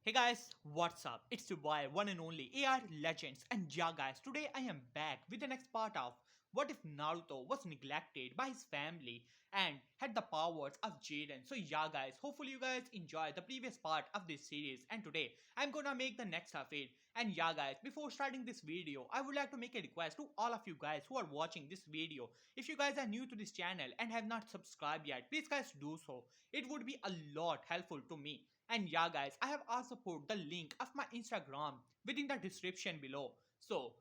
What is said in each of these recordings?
Hey guys, what's up? It's your boy, one and only AR Legends, and yeah guys, today I am back with the next part of what if Naruto was neglected by his family and had the powers of Jirens. So yeah guys, hopefully you guys enjoyed the previous part of this series, and today I'm gonna make the next of it. And yeah guys, before starting this video, I would like to make a request to all of you guys who are watching this video. If you guys are new to this channel and have not subscribed yet, please guys do so. It would be a lot helpful to me. And yeah guys, I have also put the link of my Instagram within the description below. So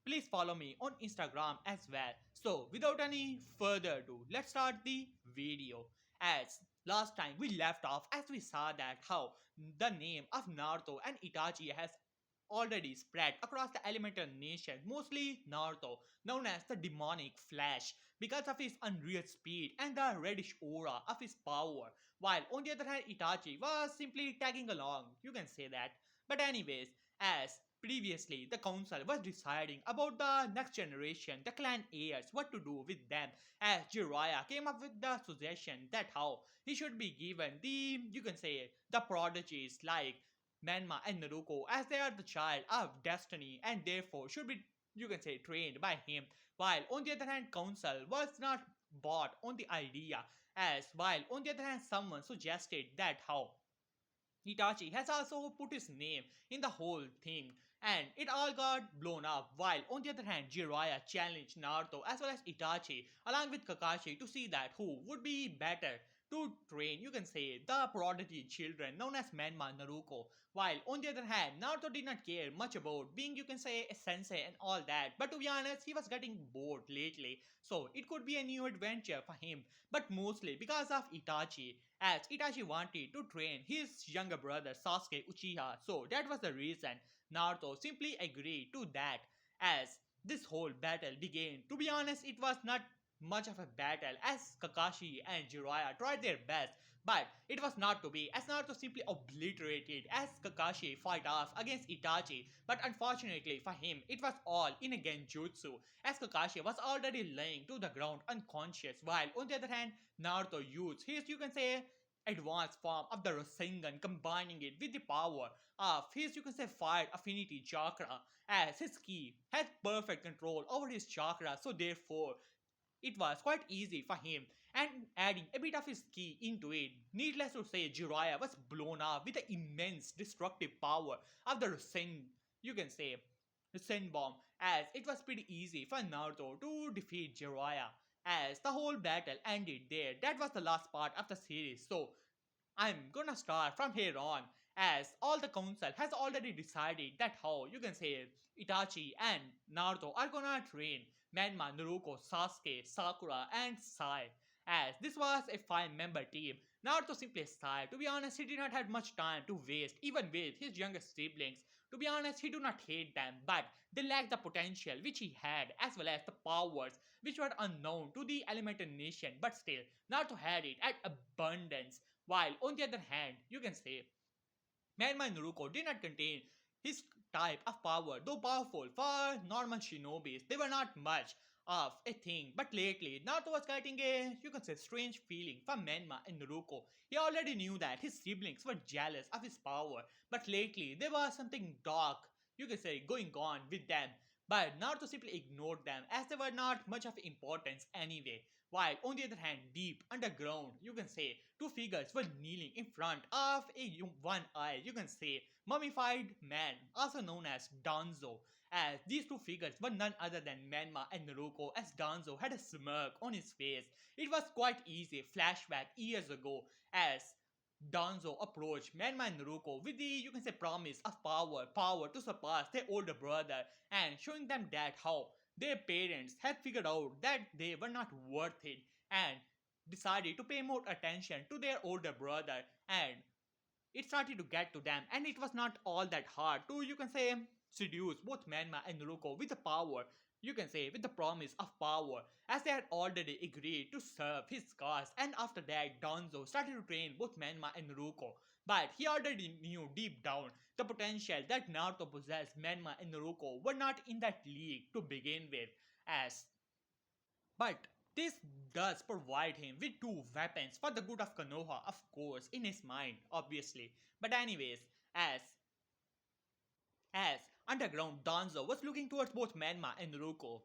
please follow me on Instagram as well. So without any further ado, let's start the video. As last time we left off as we saw that how the name of Naruto and Itachi has already spread across the elemental nation, mostly Naruto, known as the demonic flash, because of his unreal speed and the reddish aura of his power, while on the other hand Itachi was simply tagging along, you can say that. But anyways, as previously the council was deciding about the next generation, the clan heirs, what to do with them, as Jiraiya came up with the suggestion that how he should be given the, you can say, the prodigies like Manma and Naruko, as they are the child of destiny and therefore should be, you can say, trained by him. While on the other hand, council was not bought on the idea, as while on the other hand, someone suggested that how Itachi has also put his name in the whole thing, and it all got blown up. While on the other hand, Jiraiya challenged Naruto as well as Itachi along with Kakashi to see that who would be better to train, you can say, the prodigy children known as Menma Naruko. While on the other hand, Naruto did not care much about being, you can say, a sensei and all that. But to be honest, he was getting bored lately, so it could be a new adventure for him. But mostly because of Itachi, as Itachi wanted to train his younger brother Sasuke Uchiha. So that was the reason Naruto simply agreed to that as this whole battle began. To be honest, it was not much of a battle as Kakashi and Jiraiya tried their best, but it was not to be as Naruto simply obliterated as Kakashi fight off against Itachi. But unfortunately for him, it was all in a genjutsu as Kakashi was already laying to the ground unconscious, while on the other hand, Naruto used his, you can say, advanced form of the Rasengan, combining it with the power of his, you can say, fire affinity chakra, as his ki had perfect control over his chakra, so therefore it was quite easy for him, and adding a bit of his ki into it. Needless to say, Jiraiya was blown up with the immense destructive power of the Rasen, you can say, Rasen bomb, as it was pretty easy for Naruto to defeat Jiraiya. As the whole battle ended there, that was the last part of the series. So I'm gonna start from here on, as all the council has already decided that how, you can say, Itachi and Naruto are gonna train Manma, Naruko, Sasuke, Sakura, and Sai. As this was a 5 member team, Naruto simply sighed. To be honest, he did not have much time to waste, even with his younger siblings. To be honest, he do not hate them, but they lack the potential which he had, as well as the powers which were unknown to the elemental nation. But still, Naruto had it at abundance. While on the other hand, you can say Manma Naruko did not contain his type of power, though powerful for normal shinobis. They were not much of a thing, but lately Naruto was getting a, you can say, strange feeling for Manma and Naruko. He already knew that his siblings were jealous of his power, but lately there was something dark, you can say, going on with them. But Naruto simply ignored them as they were not much of importance anyway. While on the other hand, deep underground, you can say, two figures were kneeling in front of a one eye, you can say, mummified man, also known as Danzo. As these two figures were none other than Menma and Naruko, as Danzo had a smirk on his face. It was quite easy flashback years ago as Danzo approached Menma and Naruko with the, you can say, promise of power to surpass their older brother, and showing them that how their parents had figured out that they were not worth it, and decided to pay more attention to their older brother, and it started to get to them, and it was not all that hard to, you can say, seduce both Manma and Naruko with the power, you can say, with the promise of power, as they had already agreed to serve his cause. And after that, Danzo started to train both Manma and Naruko, but he already knew deep down the potential that Naruto possessed. Manma and Naruko were not in that league to begin with, as but this does provide him with two weapons for the good of Konoha, of course, in his mind, obviously. But anyways, as as underground Danzo was looking towards both Menma and Ruko.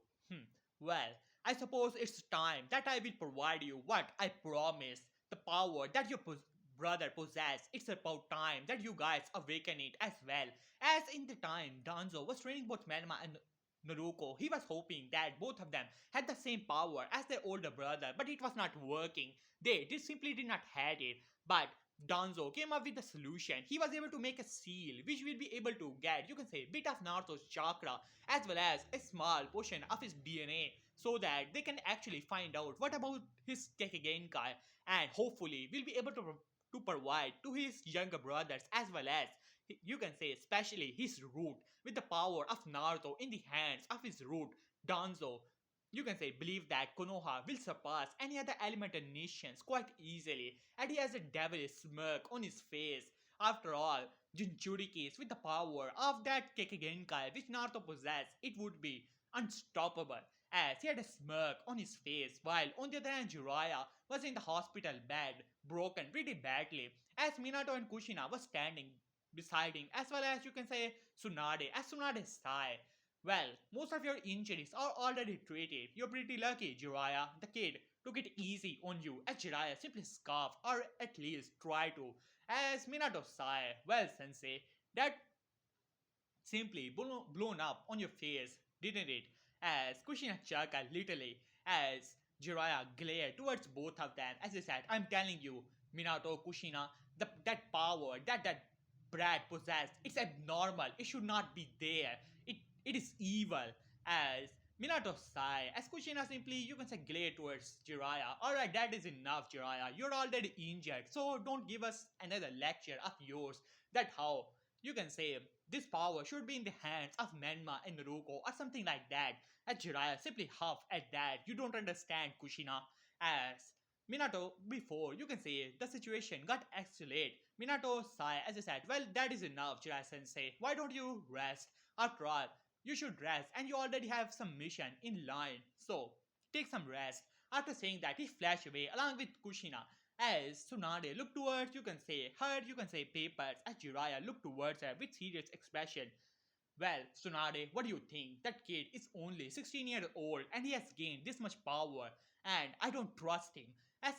Well, I suppose it's time that I will provide you what I promised. The power that your brother possesses. It's about time that you guys awaken it as well. As in the time Danzo was training both Menma and Naruko, he was hoping that both of them had the same power as their older brother, but it was not working. They just simply did not had it. But Danzo came up with a solution. He was able to make a seal which will be able to get, you can say, bit of Naruto's chakra as well as a small portion of his DNA so that they can actually find out what about his Kekigenkai and hopefully will be able to provide to his younger brothers as well as you can say especially his root with the power of Naruto in the hands of his root Danzo. You can say believe that Konoha will surpass any other elemental nations quite easily, and he has a devilish smirk on his face. After all, Jinchurikis with the power of that Kekigenkai which Naruto possessed, it would be unstoppable. As he had a smirk on his face, while on the other hand Jiraiya was in the hospital bed, broken pretty badly, as Minato and Kushina was standing beside him, as well as you can say Tsunade, as Tsunade sighed. Well, most of your injuries are already treated. You're pretty lucky, Jiraiya. The kid took it easy on you as Jiraiya simply scoffed or at least tried to. As Minato sighed, well, Sensei, that simply blown up on your face, didn't it? As Kushina chuckled literally as Jiraiya glared towards both of them as he said, I'm telling you, Minato, Kushina, that power that brat possessed, it's abnormal. It should not be there. It is evil. As Minato sighed, as Kushina simply, you can say, glared towards Jiraiya. Alright, that is enough, Jiraiya. You're already injured, so don't give us another lecture of yours. That how you can say this power should be in the hands of Menma and Naruko or something like that. As Jiraiya simply huffed at that. You don't understand, Kushina. As Minato, before you can say the situation got escalated. Minato sighed as he said, well, that is enough, Jiraiya sensei. Why don't you rest? After all, you should rest and you already have some mission in line. So, take some rest. After saying that, he flashed away along with Kushina as Tsunade looked towards, you can say, her, you can say, papers, as Jiraiya looked towards her with serious expression. Well, Tsunade, what do you think? That kid is only 16 years old and he has gained this much power, and I don't trust him. As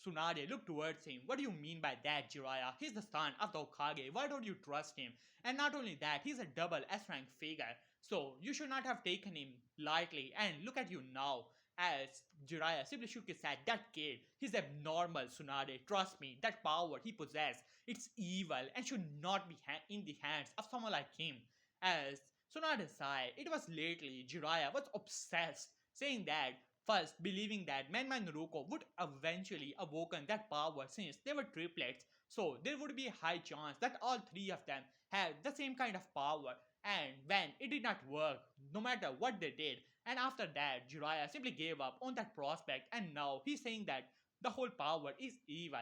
Tsunade looked towards him. What do you mean by that, Jiraiya? He's the son of the Hokage. Why don't you trust him? And not only that, he's a double S rank figure. So you should not have taken him lightly. And look at you now. As Jiraiya simply shook his head, that kid, he's abnormal, Tsunade. Trust me, that power he possesses, it's evil and should not be in the hands of someone like him. As Tsunade sighed, it was lately Jiraiya was obsessed, saying that first, believing that Menma and Naruko would eventually awaken that power since they were triplets, so there would be a high chance that all three of them had the same kind of power. And when it did not work, no matter what they did, and after that, Jiraiya simply gave up on that prospect, and now he's saying that the whole power is evil.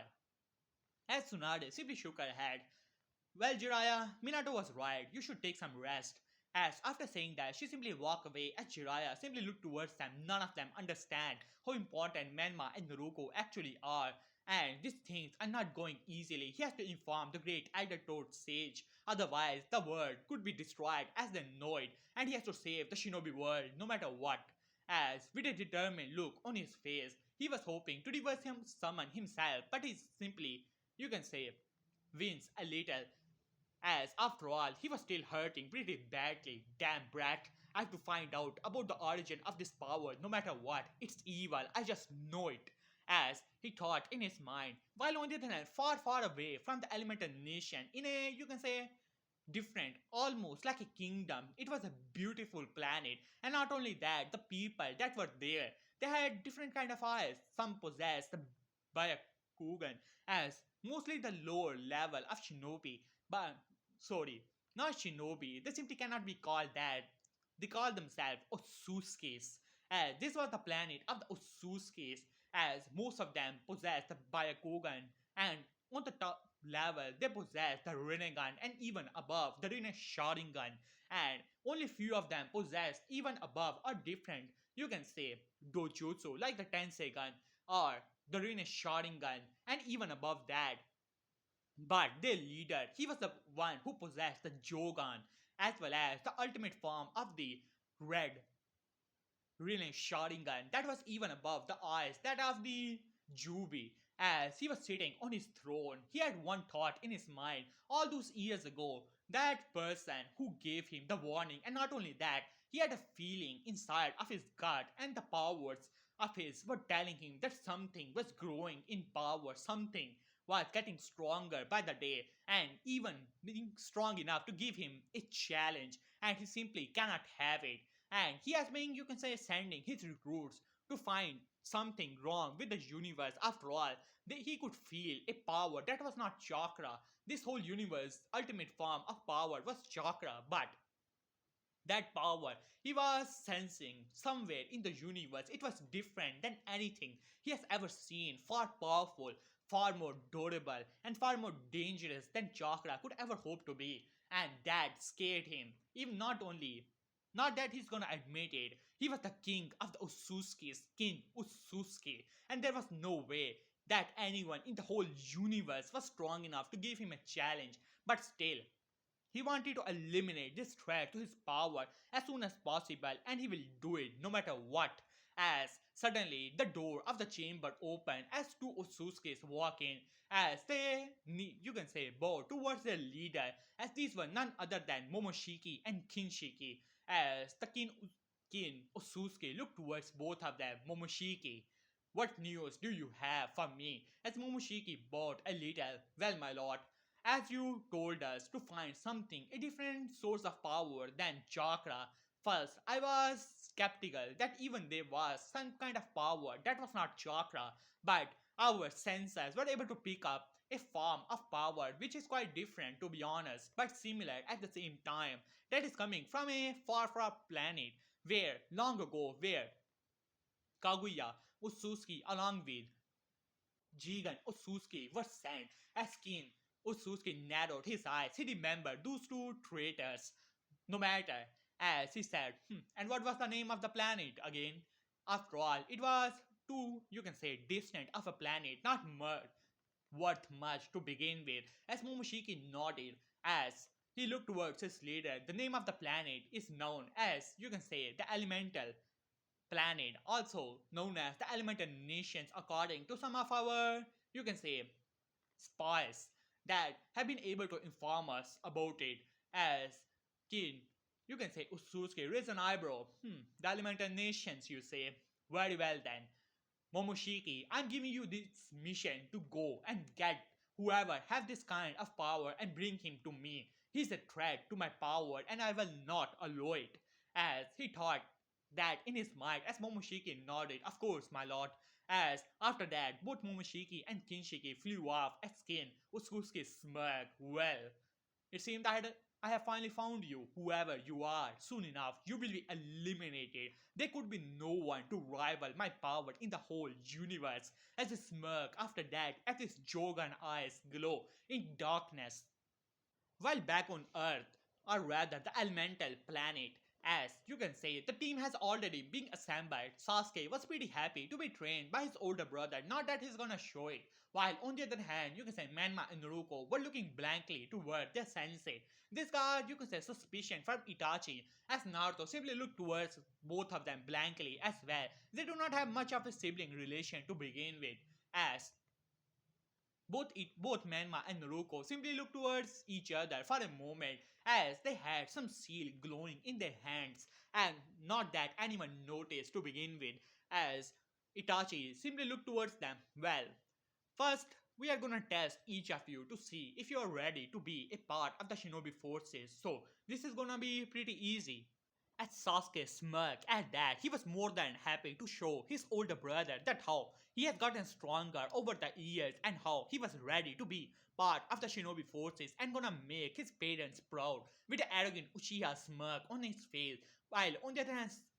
As Tsunade simply shook her head, well, Jiraiya, Minato was right. You should take some rest. As after saying that, she simply walked away as Jiraiya simply looked towards them. None of them understand how important Menma and Naruko actually are. And these things are not going easily. He has to inform the great Elder Toad Sage. Otherwise, the world could be destroyed as they know it. And he has to save the shinobi world no matter what. As with a determined look on his face, he was hoping to reverse him summon himself. But he simply, you can say, wins a little as after all, he was still hurting pretty badly. Damn brat. I have to find out about the origin of this power no matter what. It's evil, I just know it. As he thought in his mind, while on the other hand, far, far away from the elemental nation, in a, you can say, different, almost like a kingdom. It was a beautiful planet, and not only that, the people that were there, they had different kind of eyes. Some possessed the Byakugan, as mostly the lower level of shinobi, but sorry, not shinobi. They simply cannot be called that. They call themselves Otsutsukis. As this was the planet of the Otsutsukis, as most of them possess the Byakugan, and on the top level they possess the Rinnegan, and even above the Rinne Sharingan, and only few of them possess even above or different, you can say, dojutsu like the Tensei gun or the Rinne Sharingan, and even above that But their leader, he was the one who possessed the Jogan as well as the ultimate form of the red Riley Sharingan that was even above the eyes that of the Jubi. As he was sitting on his throne, he had one thought in his mind all those years ago. That person who gave him the warning, and not only that, he had a feeling inside of his gut, and the powers of his were telling him that something was growing in power, something was getting stronger by the day, and even being strong enough to give him a challenge, and he simply cannot have it, and he has been, you can say, sending his recruits to find something wrong with the universe. After all, he could feel a power that was not chakra. This whole universe ultimate form of power was chakra, but that power he was sensing somewhere in the universe, it was different than anything he has ever seen, far powerful, far more durable, and far more dangerous than chakra could ever hope to be. And that scared him. Even not only, not that he's gonna admit it, he was the king of the Otsutsuki's, King Otsutsuki, and there was no way that anyone in the whole universe was strong enough to give him a challenge. But still, he wanted to eliminate this threat to his power as soon as possible, and he will do it no matter what. As suddenly the door of the chamber opened as two Otsutskis walk in, as they, you can say, bow towards their leader, as these were none other than Momoshiki and Kinshiki. As the Kin Otsutsuki looked towards both of them, Momoshiki. What news do you have for me? As Momoshiki bowed a little, well, my lord, as you told us to find something, a different source of power than chakra. First, I was skeptical that even there was some kind of power that was not chakra, but our senses were able to pick up a form of power which is quite different, to be honest, but similar at the same time, that is coming from a far far planet where long ago where Kaguya Otsutsuki along with Jigen Otsutsuki was sent as king. Otsutsuki narrowed his eyes. He remembered those two traitors. No matter, as he said, and what was the name of the planet again? After all, it was too, you can say, distant of a planet, not worth much to begin with. As Momoshiki nodded, as he looked towards his leader, the name of the planet is known as, you can say, the elemental planet, also known as the elemental nations, according to some of our, you can say, spies that have been able to inform us about it. As Kin, you can say, Utsutsuki raise an eyebrow. The elemental nations, you say. Very well then. Momoshiki, I'm giving you this mission to go and get whoever have this kind of power and bring him to me. He's a threat to my power and I will not allow it. As he thought that in his mind, as Momoshiki nodded, of course, my lord. As after that, both Momoshiki and Kinshiki flew off as Kin Utsuki smirked. Well, it seemed I have finally found you, whoever you are. Soon enough, you will be eliminated. There could be no one to rival my power in the whole universe. As a smirk after that, as his Jogan eyes glow in darkness. While back on Earth, or rather the elemental planet, as you can say, the team has already been assembled. Sasuke was pretty happy to be trained by his older brother, not that he's gonna show it. While on the other hand, you can say Manma and Naruto were looking blankly toward their sensei. This got, you can say, suspicion from Itachi, as Naruto simply looked towards both of them blankly as well. They do not have much of a sibling relation to begin with, as both Manma and Naruto simply looked towards each other for a moment as they had some seal glowing in their hands, and not that anyone noticed to begin with, as Itachi simply looked towards them. Well, first, we are gonna test each of you to see if you are ready to be a part of the shinobi forces. So, this is gonna be pretty easy. As Sasuke smirked at that, he was more than happy to show his older brother that how he has gotten stronger over the years and how he was ready to be part of the shinobi forces and gonna make his parents proud with an arrogant Uchiha smirk on his face, while on the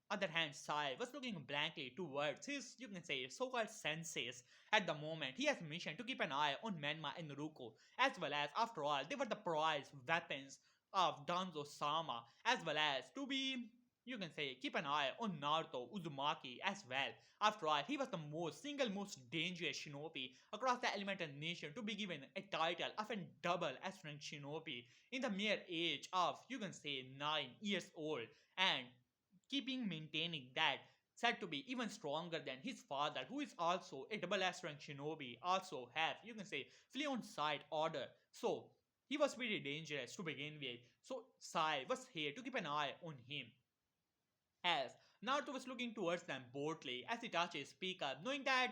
other hand, Sai was looking blankly towards his, you can say, so-called senseis. At the moment, he has mission to keep an eye on Menma and Naruto, as well as, after all, they were the prized weapons of Danzo Sama, as well as to be you can say keep an eye on Naruto Uzumaki as well. After all, he was the most dangerous shinobi across the elemental nation to be given a title of a double as strength shinobi in the mere age of, you can say, 9 years old, and keeping maintaining that said to be even stronger than his father, who is also a double S rank shinobi, also have, you can say, fluent side order. So he was pretty dangerous to begin with. So Sai was here to keep an eye on him. As Naruto was looking towards them boldly as Itachi speak up, knowing that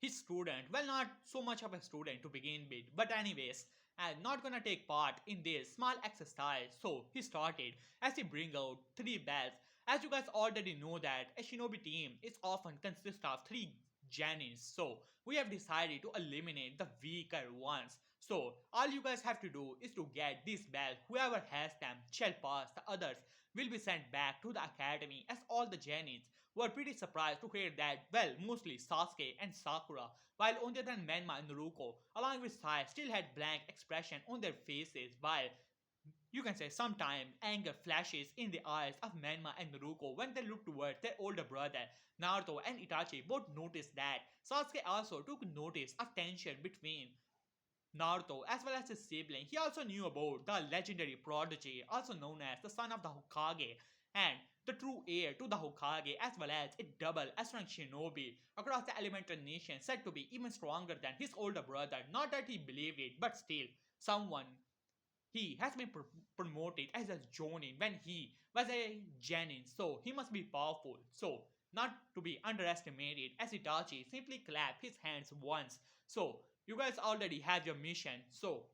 his student, well, not so much of a student to begin with, but anyways, and not gonna take part in this small exercise. So he started as he bring out three bells. As you guys already know that a shinobi team is often consist of three Janins. So we have decided to eliminate the weaker ones. So all you guys have to do is to get this bell. Whoever has them shall pass. The others will be sent back to the academy, as all the Janins were pretty surprised to hear that, well, mostly Sasuke and Sakura, while on the other hand Menma and Naruto, along with Sai, still had blank expression on their faces, while you can say sometimes anger flashes in the eyes of Menma and Naruto when they look towards their older brother. Naruto and Itachi both noticed that. Sasuke also took notice of tension between Naruto, as well as his sibling. He also knew about the legendary prodigy, also known as the son of the Hokage, and the true heir to the Hokage, as well as a double S-rank shinobi across the elemental nation, said to be even stronger than his older brother. Not that he believed it, but still, someone he has been promoted as a Jonin when he was a Genin, so he must be powerful. So, not to be underestimated, as Itachi simply clapped his hands once. So, you guys already have your mission, so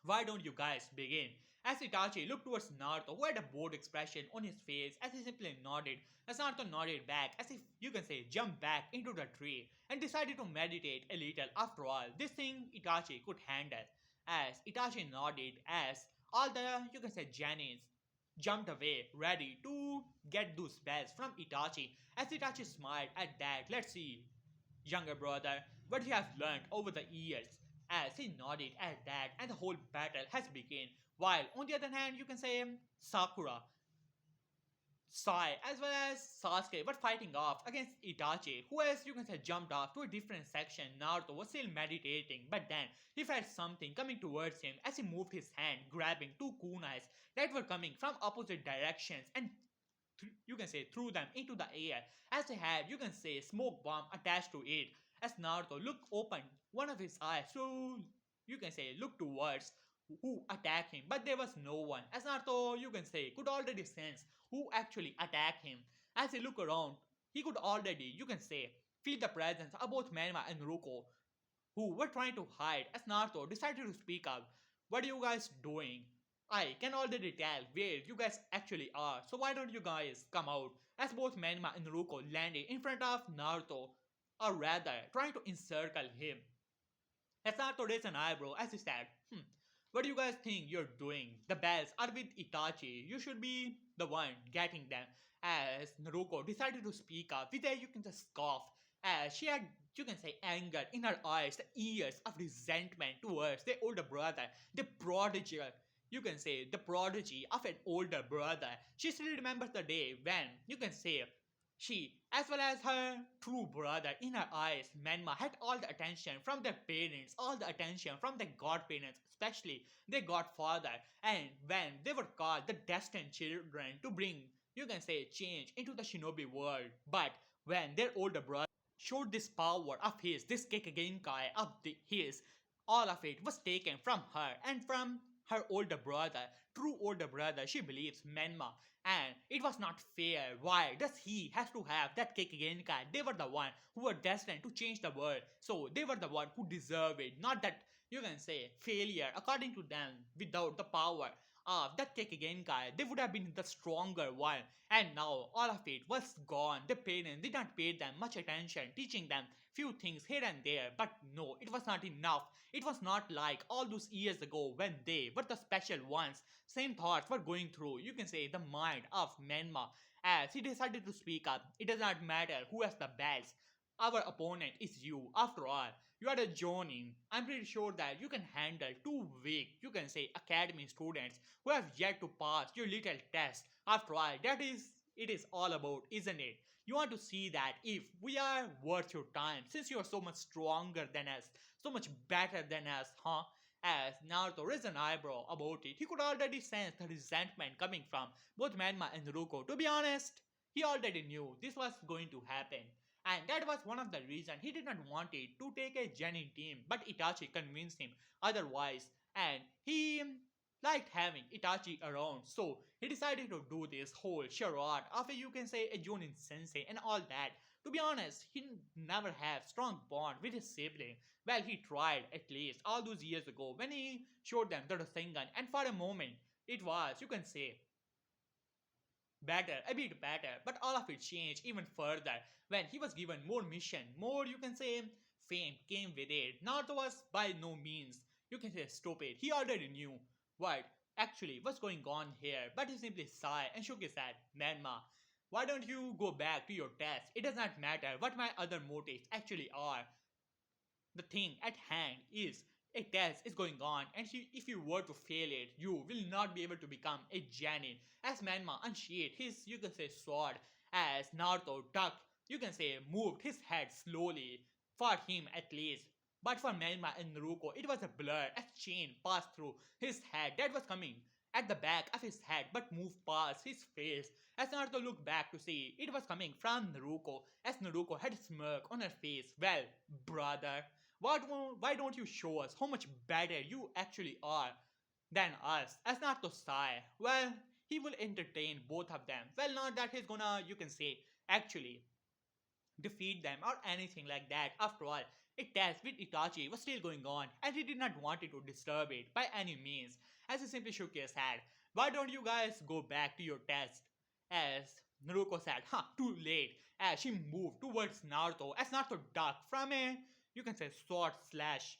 why don't you guys begin? As Itachi looked towards Naruto, who had a bored expression on his face as he simply nodded, as Naruto nodded back, as if you can say jumped back into the tree and decided to meditate a little. After all, this thing Itachi could handle. As Itachi nodded, as all the, you can say, Janins jumped away, ready to get those bells from Itachi. As Itachi smiled at that, let's see, younger brother, what you have learned over the years. As he nodded at that, and the whole battle has begun. While on the other hand, you can say Sakura, Sai, as well as Sasuke were fighting off against Itachi, who, as you can say, jumped off to a different section. Naruto was still meditating, but then he felt something coming towards him as he moved his hand, grabbing two kunais that were coming from opposite directions and you can say threw them into the air as they had, you can say, smoke bomb attached to it. As Naruto looked open one of his eyes to, you can say, look towards who attacked him, but there was no one. As Naruto, you can say, could already sense who actually attacked him. As he looked around, he could already, you can say, feel the presence of both Menma and Ruko, who were trying to hide. As Naruto decided to speak up, what are you guys doing? I can already tell where you guys actually are, so why don't you guys come out? As both Menma and Ruko landed in front of Naruto, or rather, trying to encircle him. As Naruto raised an eyebrow as he said, what do you guys think you're doing? The bells are with Itachi. You should be the one getting them. As Naruko decided to speak up, with a you can just scoff. As she had, you can say, anger in her eyes, the years of resentment towards the older brother, the prodigy. You can say the prodigy of an older brother. She still remembers the day when, you can say, she, as well as her true brother, in her eyes, Menma had all the attention from their parents, all the attention from their godparents, especially their godfather. And when they were called the destined children to bring, you can say, change into the shinobi world. But when their older brother showed this power of his, this Kekkei of his, all of it was taken from her and from her older brother, true older brother, she believes, Menma, and it was not fair. Why does he has to have that Kekkei? They were the one who were destined to change the world, so they were the one who deserve it, not that, you can say, failure according to them. Without the power of that Kekkei, they would have been the stronger one, and now all of it was gone. The parents did not pay them much attention, teaching them few things here and there, but no, it was not enough. It was not like all those years ago when they were the special ones. Same thoughts were going through, you can say, the mind of Menma as he decided to speak up. It does not matter who has the belts. Our opponent is you. After all, you are a Jonin. I'm pretty sure that you can handle two weak, you can say, academy students who have yet to pass your little test. After all, that is it is all about, isn't it? You want to see that if we are worth your time, since you are so much stronger than us, so much better than us, huh? As Naruto raised an eyebrow about it, he could already sense the resentment coming from both Manma and Ruko. To be honest, he already knew this was going to happen. And that was one of the reasons he did not want it to take a genuine team, but Itachi convinced him otherwise, and he liked having Itachi around, so he decided to do this whole charade of a, you can say, a Jonin sensei and all that. To be honest, he never had strong bond with his sibling. Well, he tried at least all those years ago when he showed them the Rasengan, and for a moment, it was, you can say, better, a bit better, but all of it changed even further when he was given more mission, more, you can say, fame came with it. Naruto was by no means, you can say, stupid. He already knew what actually was going on here, but he simply sighed and shook his head. Manma, why don't you go back to your test? It does not matter what my other motives actually are. The thing at hand is a test is going on, and if you were to fail it, you will not be able to become a Janin. As Manma unsheathed his, you can say, sword, as Naruto ducked, you can say, moved his head slowly, for him at least. But for Manma and Naruko, it was a blur as chain passed through his head that was coming at the back of his head but moved past his face. As Naruto looked back to see, it was coming from Naruko, as Naruko had a smirk on her face. Well, brother, why don't you show us how much better you actually are than us? As Naruto sighed, well, he will entertain both of them. Well, not that he's gonna, you can say, actually defeat them or anything like that. After all, a test with Itachi was still going on, and he did not want it to disturb it by any means. As he simply shook his head, why don't you guys go back to your test? As Naruko said, huh, too late. As she moved towards Naruto, as Naruto ducked from a, you can say, sword slash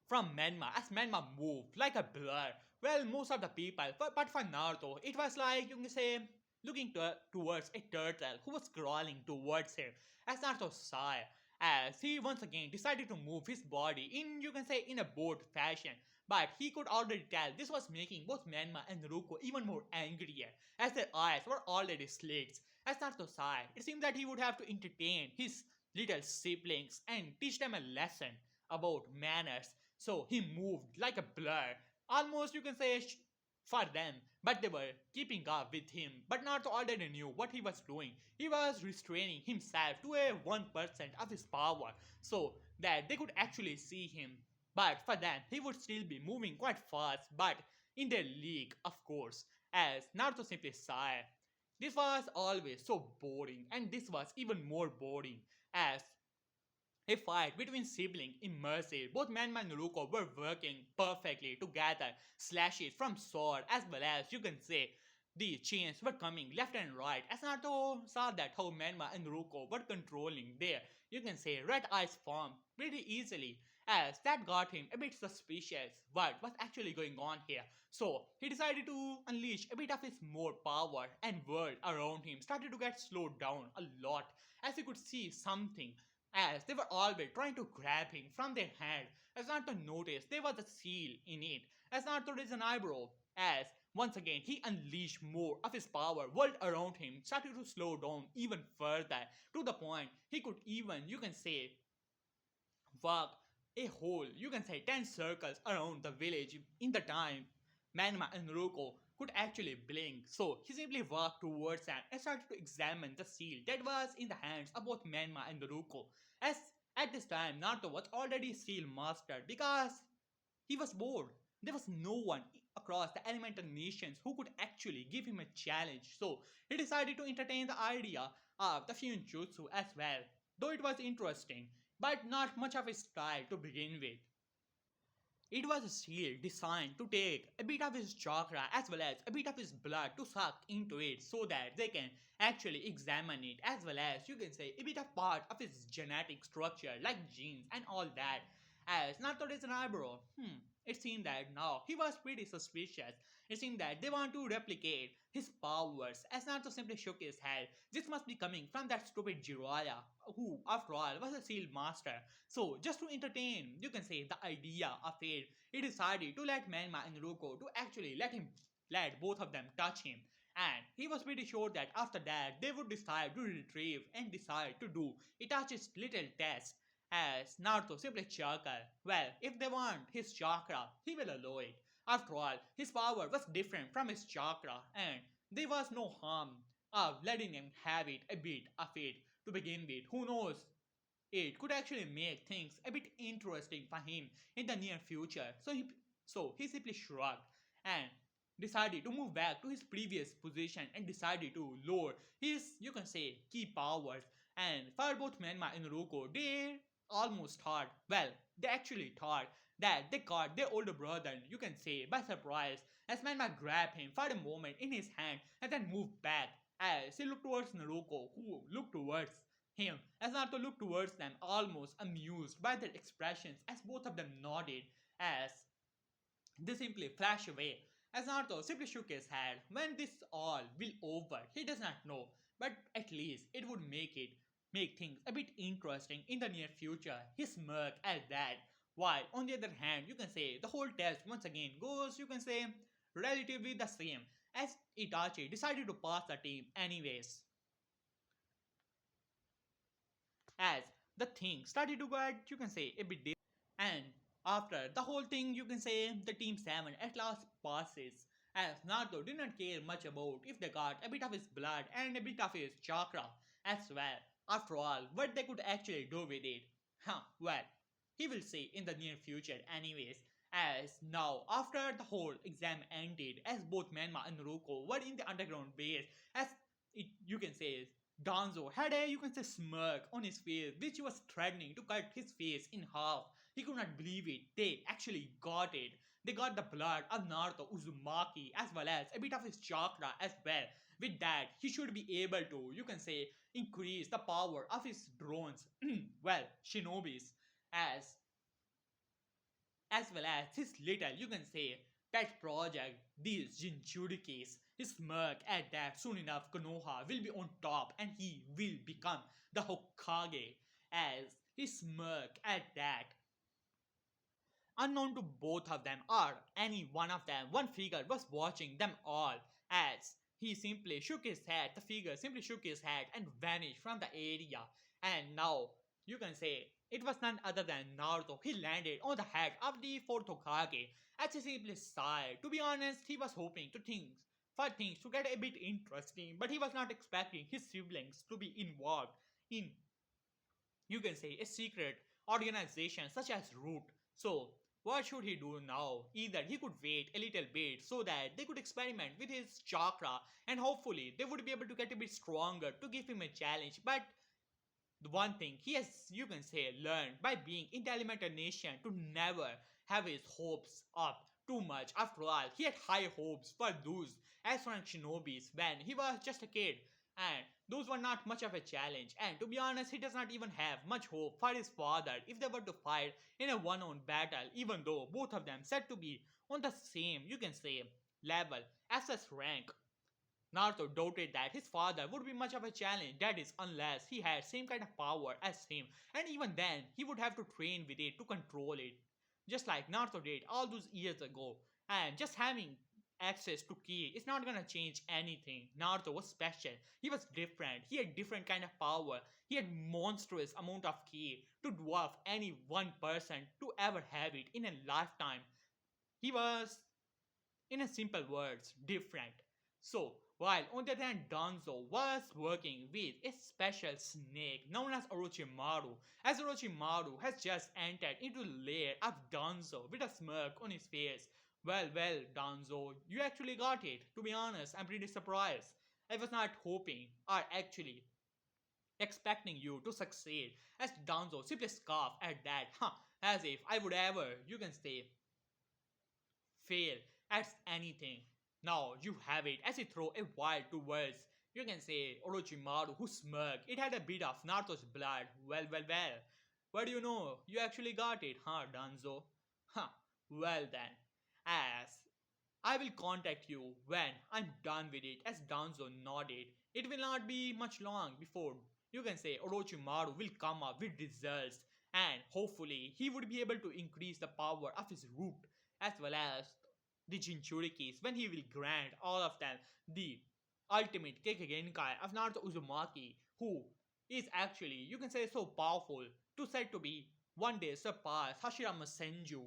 from Menma, as Menma moved like a blur. Well, most of the people, but for Naruto, it was like, you can say, looking towards a turtle who was crawling towards him. As Naruto sighed, as he once again decided to move his body in, you can say, in a bored fashion. But he could already tell this was making both Menma and Naruko even more angrier, as their eyes were already slits. As Naruto sighed, it seemed that he would have to entertain his little siblings and teach them a lesson about manners, so he moved like a blur, almost, you can say, for them. But they were keeping up with him. But Naruto already knew what he was doing. He was restraining himself to a 1% of his power so that they could actually see him. But for them, he would still be moving quite fast, but in their league, of course, as Naruto simply sighed. This was always so boring, and this was even more boring as a fight between siblings immersive. Both Manma and Naruto were working perfectly together. Slashes from sword as well as, you can say, the chains were coming left and right. As Naruto saw that how Manma and Naruto were controlling their, you can say, red eyes form pretty easily. As that got him a bit suspicious what was actually going on here. So he decided to unleash a bit of his more power, and world around him started to get slowed down a lot as he could see something, as they were always trying to grab him from their hand. As Naruto noticed there was a seal in it, as Naruto raised an eyebrow, as once again he unleashed more of his power. World around him started to slow down even further, to the point he could even, you can say, walk a whole, you can say, 10 circles around the village in the time Manma and Ruko could actually blink. So he simply walked towards them and started to examine the seal that was in the hands of both Manma and Ruko. As at this time, Naruto was already seal mastered because he was bored. There was no one across the elemental nations who could actually give him a challenge. So he decided to entertain the idea of the Fuinjutsu as well. Though it was interesting, but not much of his style to begin with. It was a shield designed to take a bit of his chakra as well as a bit of his blood to suck into it so that they can actually examine it, as well as, you can say, a bit of part of his genetic structure like genes and all that. As Naruto raised an eyebrow, it seemed that now he was pretty suspicious. It seemed that they want to replicate his powers. As Naruto simply shook his head, this must be coming from that stupid Jiraiya, who, after all, was a seal master. So, just to entertain, you can say, the idea of it, he decided to let Manma and Ruko to actually let both of them touch him. And he was pretty sure that after that they would decide to retrieve and decide to do Itachi's little test. As Naruto simply chuckled, well, if they want his chakra, he will allow it. After all, his power was different from his chakra, and there was no harm of letting him have it a bit of it to begin with. Who knows? It could actually make things a bit interesting for him in the near future. So he simply shrugged and decided to move back to his previous position and decided to lower his, you can say, key powers. And for both Menma and Ruko, they almost thought, well, they actually thought that they caught their older brother, you can say, by surprise, as Menma grabbed him for a moment in his hand and then moved back as he looked towards Naruto, who looked towards him, as Naruto looked towards them, almost amused by their expressions, as both of them nodded as they simply flashed away. As Naruto simply shook his head. When this all will over, he does not know, but at least it would make things a bit interesting in the near future. He smirked at that. While on the other hand, you can say the whole test once again goes, you can say, relatively the same, as Itachi decided to pass the team anyways. As the thing started to get, you can say, a bit different. And after the whole thing, you can say the Team 7 at last passes. As Naruto did not care much about if they got a bit of his blood and a bit of his chakra as well. After all, what they could actually do with it. Well, he will see in the near future anyways. As now, after the whole exam ended, as both Menma and Ruko were in the underground base, as you can say, Danzo had a, you can say, smirk on his face, which was threatening to cut his face in half. He could not believe it. They actually got it. They got the blood of Naruto Uzumaki as well as a bit of his chakra as well. With that, he should be able to, you can say, increase the power of his drones, well, shinobis, as as well as his little, you can say, pet project, these Jinchurikis. He smirked at that soon enough Konoha will be on top and he will become the Hokage. As he smirked at that, unknown to both of them or any one of them, one figure was watching them all as he simply shook his head. The figure simply shook his head and vanished from the area. And now, you can say, it was none other than Naruto. He landed on the head of the fourth Hokage as he simply sighed. To be honest, he was hoping for things to get a bit interesting, but he was not expecting his siblings to be involved in, you can say, a secret organization such as Root. So, what should he do now? Either he could wait a little bit so that they could experiment with his chakra and hopefully they would be able to get a bit stronger to give him a challenge. But the one thing he has, you can say, learned by being in the Elemental Nation to never have his hopes up too much. After all, he had high hopes for those astronaut shinobis when he was just a kid, and those were not much of a challenge. And to be honest, he does not even have much hope for his father if they were to fight in a one-on battle, even though both of them said to be on the same, you can say, level, SS rank. Naruto doubted that his father would be much of a challenge, that is, unless he had same kind of power as him, and even then, he would have to train with it to control it. Just like Naruto did all those years ago. And just having access to ki is not gonna change anything. Naruto was special. He was different. He had different kind of power. He had monstrous amount of ki to dwarf any one person to ever have it in a lifetime. He was, in a simple words, different. So, while on the other hand Danzo was working with a special snake known as Orochimaru, as Orochimaru has just entered into the lair of Danzo with a smirk on his face. Well, Danzo, you actually got it. To be honest, I'm pretty surprised. I was not hoping, or actually expecting you to succeed, as Danzo simply scoffed at that, as if I would ever, you can say, fail at anything. Now you have it as he threw a wire towards, you can say, Orochimaru, who smirked. It had a bit of Naruto's blood. Well. What do you know? You actually got it, huh, Danzo? Huh, well then. As I will contact you when I'm done with it, as Danzo nodded. It will not be much long before, you can say, Orochimaru will come up with results, and hopefully he would be able to increase the power of his root as well as the Jinchurikis when he will grant all of them the ultimate Kekkei of Naruto Uzumaki, who is actually, you can say, so powerful to said to be one day surpass Hashirama Senju.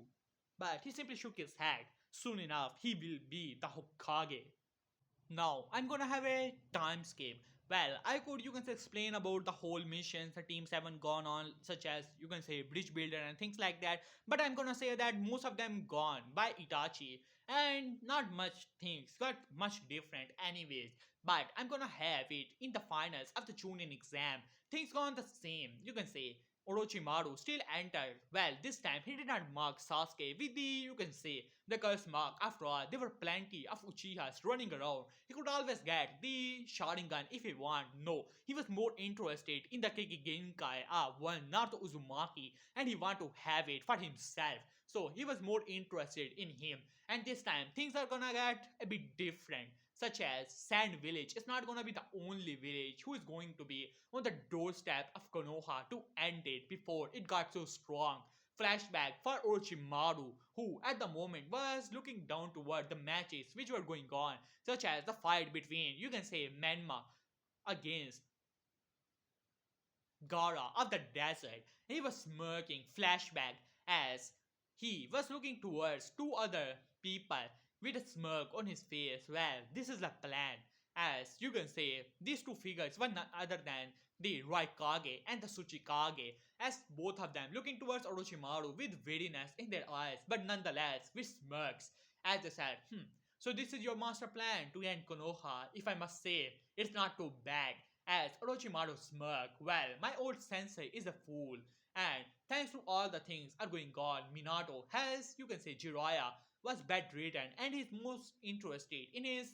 But he simply shook his head. Soon enough, he will be the Hokage. Now, I'm gonna have a time skip. Well, I could, you can say, explain about the whole missions the teams haven't gone on, such as, you can say, Bridge Builder and things like that. But I'm gonna say that most of them gone by Itachi. And not much things got much different anyways. But I'm gonna have it in the finals of the Chunin exam. Things gone the same, you can say. Orochimaru still entered. Well, this time he did not mark Sasuke with the, you can say, the curse mark. After all, there were plenty of Uchihas running around. He could always get the Sharingan if he want. No, he was more interested in the Kekkei one Naruto Uzumaki, and he want to have it for himself. So he was more interested in him. And this time things are gonna get a bit different. Such as Sand Village is not gonna be the only village who is going to be on the doorstep of Konoha to end it before it got so strong. Flashback for Orochimaru, who at the moment was looking down toward the matches which were going on, such as the fight between, you can say, Menma against Gara of the desert. He was smirking flashback as he was looking towards two other people with a smirk on his face. Well, this is the plan. As you can say, these two figures were none other than the Raikage and the Tsuchikage, as both of them looking towards Orochimaru with weariness in their eyes, but nonetheless with smirks. As they said, so this is your master plan to end Konoha. If I must say, it's not too bad. As Orochimaru smirked, well, my old sensei is a fool. And thanks to all the things are going on, Minato has, you can say, Jiraiya was bedridden and is most interested in his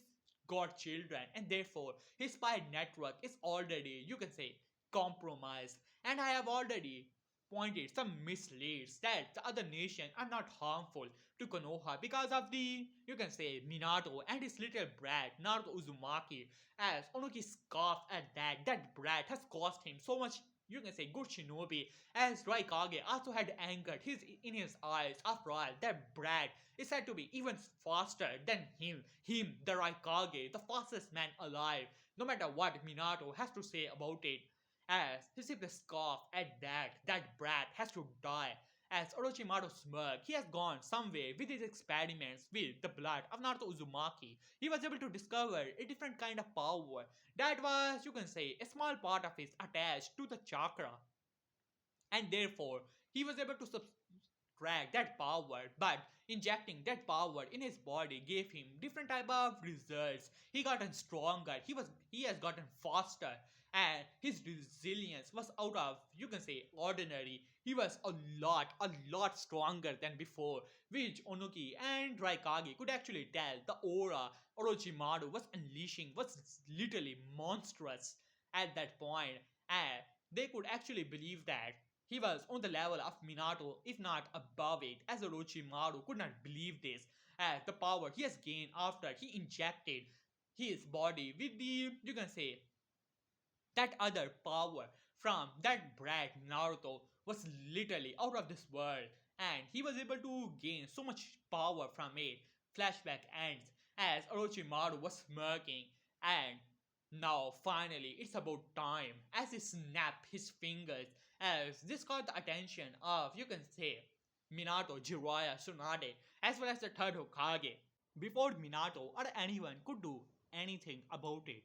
godchildren, and therefore his spy network is already, you can say, compromised. And I have already pointed some misleads that the other nations are not harmful to Konoha because of the, you can say, Minato and his little brat Naruto Uzumaki. As Onoki scoffed at that brat has cost him so much, you can say, good shinobi, as Raikage also had angered his in his eyes. After all, that brat is said to be even faster than him, the Raikage, the fastest man alive, no matter what Minato has to say about it. As he simply scoffed at that brat has to die. As Orochimaru smirked, he has gone somewhere with his experiments with the blood of Naruto Uzumaki. He was able to discover a different kind of power that was, you can say, a small part of his attached to the chakra. And therefore, he was able to subtract that power, but injecting that power in his body gave him different type of results. He gotten stronger, he has gotten faster, and his resilience was out of, you can say, ordinary. He was a lot stronger than before, which Onoki and Raikage could actually tell. The aura Orochimaru was unleashing was literally monstrous at that point, and they could actually believe that he was on the level of Minato, if not above it, as Orochimaru could not believe this, as the power he has gained after he injected his body with the, you can say, that other power from that brat Naruto was literally out of this world, and he was able to gain so much power from it. Flashback ends as Orochimaru was smirking, and now finally it's about time as he snapped his fingers, as this caught the attention of, you can say, Minato, Jiraiya, Tsunade, as well as the third Hokage. Before Minato or anyone could do anything about it,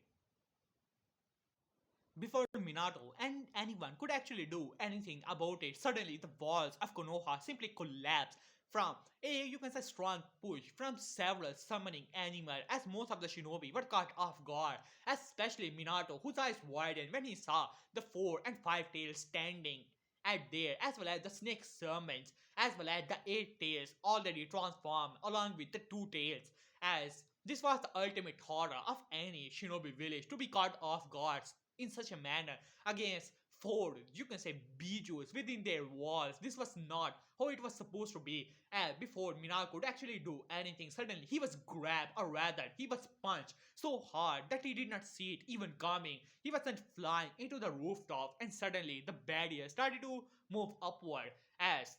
before Minato and anyone could actually do anything about it, suddenly the walls of Konoha simply collapsed from a, you can say, strong push from several summoning animals, as most of the shinobi were caught off guard, especially Minato, whose eyes widened when he saw the 4 and 5 tails standing at there, as well as the snake sermons, as well as the 8 tails already transformed along with the 2 tails, as this was the ultimate horror of any shinobi village to be caught off guard in such a manner against four, you can say, bijus within their walls. This was not how it was supposed to be. And before Minato could actually do anything, suddenly he was grabbed, or rather, he was punched so hard that he did not see it even coming. He was sent flying into the rooftop, and suddenly the barrier started to move upward as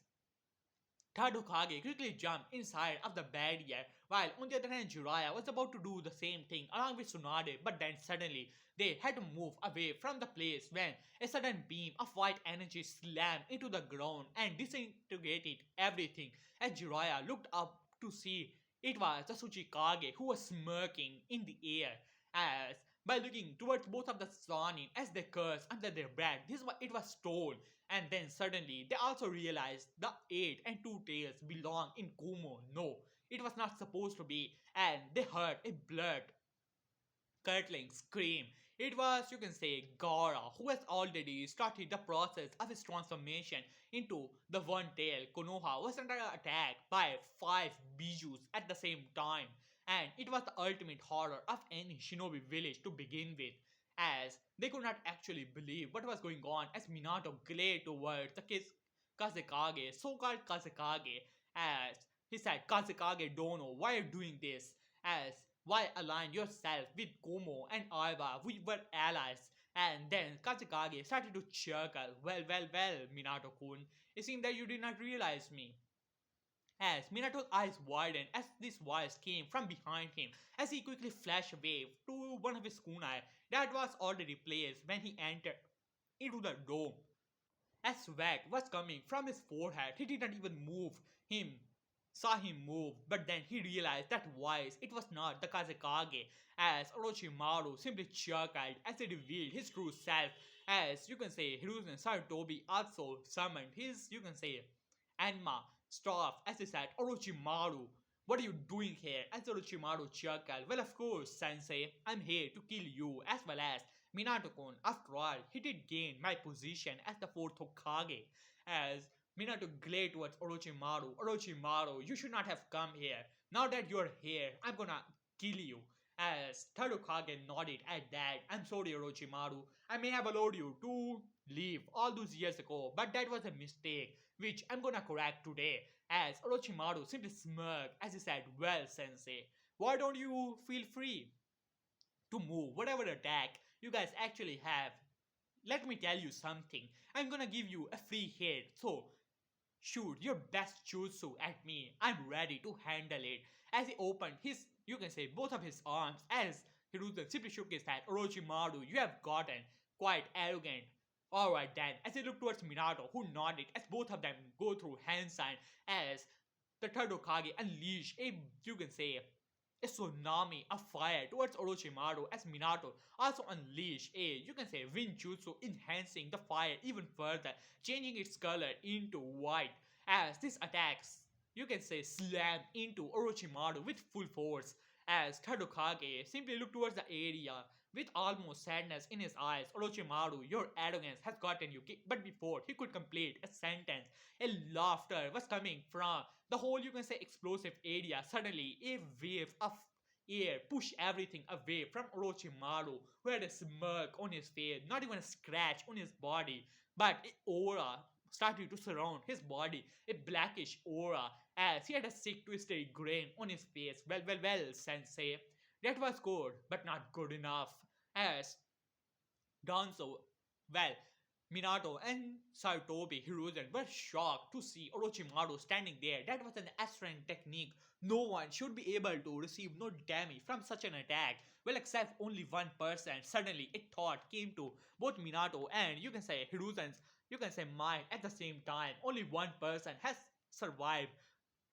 Tadokage quickly jumped inside of the barrier, while on the other hand Jiraiya was about to do the same thing along with Tsunade, but then suddenly they had to move away from the place when a sudden beam of white energy slammed into the ground and disintegrated everything. As Jiraiya looked up to see, it was the Tsuchikage who was smirking in the air. As by looking towards both of the Sonin as they cursed under their breath, it was told, and then suddenly they also realized the eight and two tails belong in Kumo. No, it was not supposed to be, and they heard a blood curdling scream. It was, you can say, Gora, who has already started the process of his transformation into the one tail. Konoha was under attack by five bijus at the same time, and it was the ultimate horror of any shinobi village to begin with, as they could not actually believe what was going on as Minato glared towards the Kazekage, so called Kazekage, as he said, Kazekage don't know why you're doing this, as why align yourself with Komo and Aiba? We were allies. And then Kazekage started to chuckle. Well, Minato-kun. It seemed that you did not realize me. As Minato's eyes widened as this voice came from behind him, as he quickly flashed away to one of his kunai that was already placed when he entered into the dome. As sweat was coming from his forehead, he did not even move. Him saw him move, but then he realized that voice, it was not the Kazekage, as Orochimaru simply chuckled as he revealed his true self. As you can say, Hiruzen Sarutobi also summoned his, you can say, Anma staff as he said, Orochimaru, what are you doing here? As Orochimaru chuckled, well, of course, Sensei, I'm here to kill you as well as Minato-kun. After all, he did gain my position as the fourth Hokage. As Minato glared towards Orochimaru. Orochimaru, you should not have come here. Now that you're here, I'm gonna kill you. As third Hokage nodded at that, I'm sorry Orochimaru, I may have allowed you to leave all those years ago, but that was a mistake, which I'm gonna correct today. As Orochimaru simply smirked as he said, well sensei, why don't you feel free to move whatever attack you guys actually have? Let me tell you something. I'm gonna give you a free hit, so shoot your best jutsu at me. I'm ready to handle it. As he opened his, you can say, both of his arms, as Hiruzen simply shook his head. Orochimaru, you have gotten quite arrogant. Alright then, as he looked towards Minato, who nodded as both of them go through hand sign, as the third Hokage unleashed a, you can say, a tsunami of fire towards Orochimaru as Minato also unleashed a, you can say, Winjutsu, enhancing the fire even further, changing its color into white. As this attacks, you can say, slammed into Orochimaru with full force. As Tadokage simply looked towards the area with almost sadness in his eyes. Orochimaru, your arrogance has gotten you. But before he could complete a sentence, a laughter was coming from the whole, you can say, explosive area. Suddenly, a wave of air pushed everything away from Orochimaru, who had a smirk on his face, not even a scratch on his body, but an aura started to surround his body, a blackish aura, as he had a sick, twisted grin on his face. Well, sensei. That was good, but not good enough. As Danzo, well, Minato and Sarutobi Hiruzen were shocked to see Orochimaru standing there. That was an S-rank technique. No one should be able to receive no damage from such an attack. Well, except only one person. Suddenly, a thought came to both Minato and, you can say, Hiruzen's, you can say, mind at the same time. Only one person has survived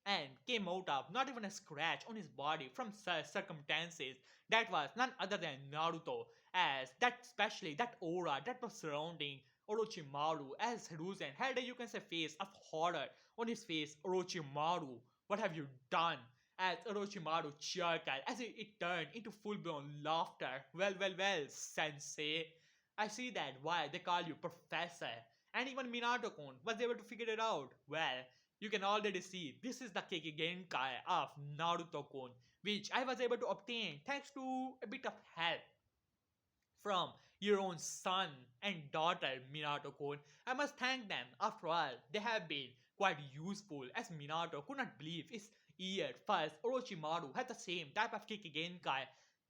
and came out of not even a scratch on his body from such circumstances. That was none other than Naruto, as that, especially that aura that was surrounding Orochimaru, as Hiruzen had a, you can say, face of horror on his face. Orochimaru, what have you done? As Orochimaru chuckled as it turned into full-blown laughter. Well, sensei. I see that why they call you professor. And even Minato-kun was able to figure it out. Well, you can already see this is the Kekigenkai of Naruto-kun, which I was able to obtain thanks to a bit of help from your own son and daughter Minato-kun. I must thank them. After all, they have been quite useful, as Minato could not believe his ear. First, Orochimaru had the same type of Kekigenkai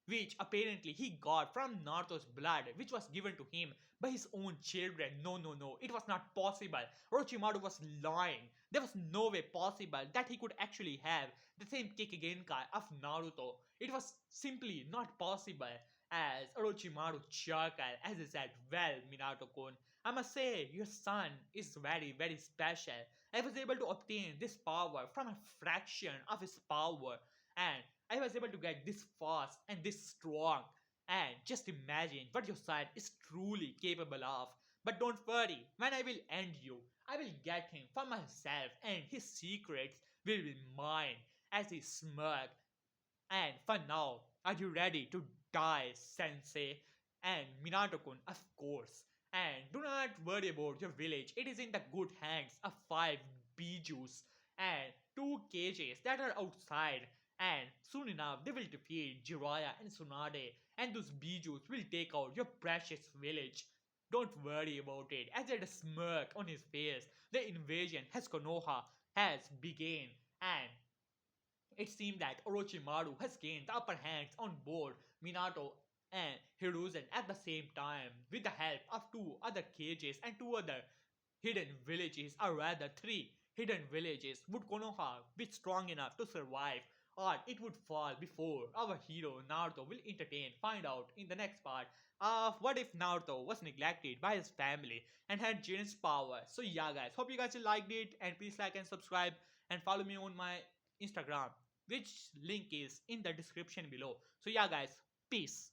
which apparently he got from Naruto's blood, which was given to him by his own children. No, no, no, it was not possible. Orochimaru was lying. There was no way possible that he could actually have the same Kikgenkai of Naruto. It was simply not possible. As Orochimaru chuckled as he said, "Well, Minato-kun, I must say your son is very, very special. I was able to obtain this power from a fraction of his power, and I was able to get this fast and this strong. And just imagine what your son is truly capable of. But don't worry, when I will end you, I will get him for myself, and his secrets will be mine." As he smirked, "And for now, are you ready to die, sensei?" And Minato-kun, of course. "And do not worry about your village. It is in the good hands of five bijus and two cages that are outside. And soon enough, they will defeat Jiraiya and Tsunade. And those bijus will take out your precious village. Don't worry about it." As he had a smirk on his face, the invasion has Konoha has begun. And it seemed that Orochimaru has gained the upper hands on both Minato and Hiruzen at the same time with the help of two other cages and two other hidden villages, or rather three hidden villages. Would Konoha be strong enough to survive, or it would fall before our hero Naruto will entertain? Find out in the next part of what if Naruto was neglected by his family and had Jiren's power. So yeah guys, hope you guys liked it, and please like and subscribe and follow me on my Instagram, which link is in the description below. So yeah guys, peace.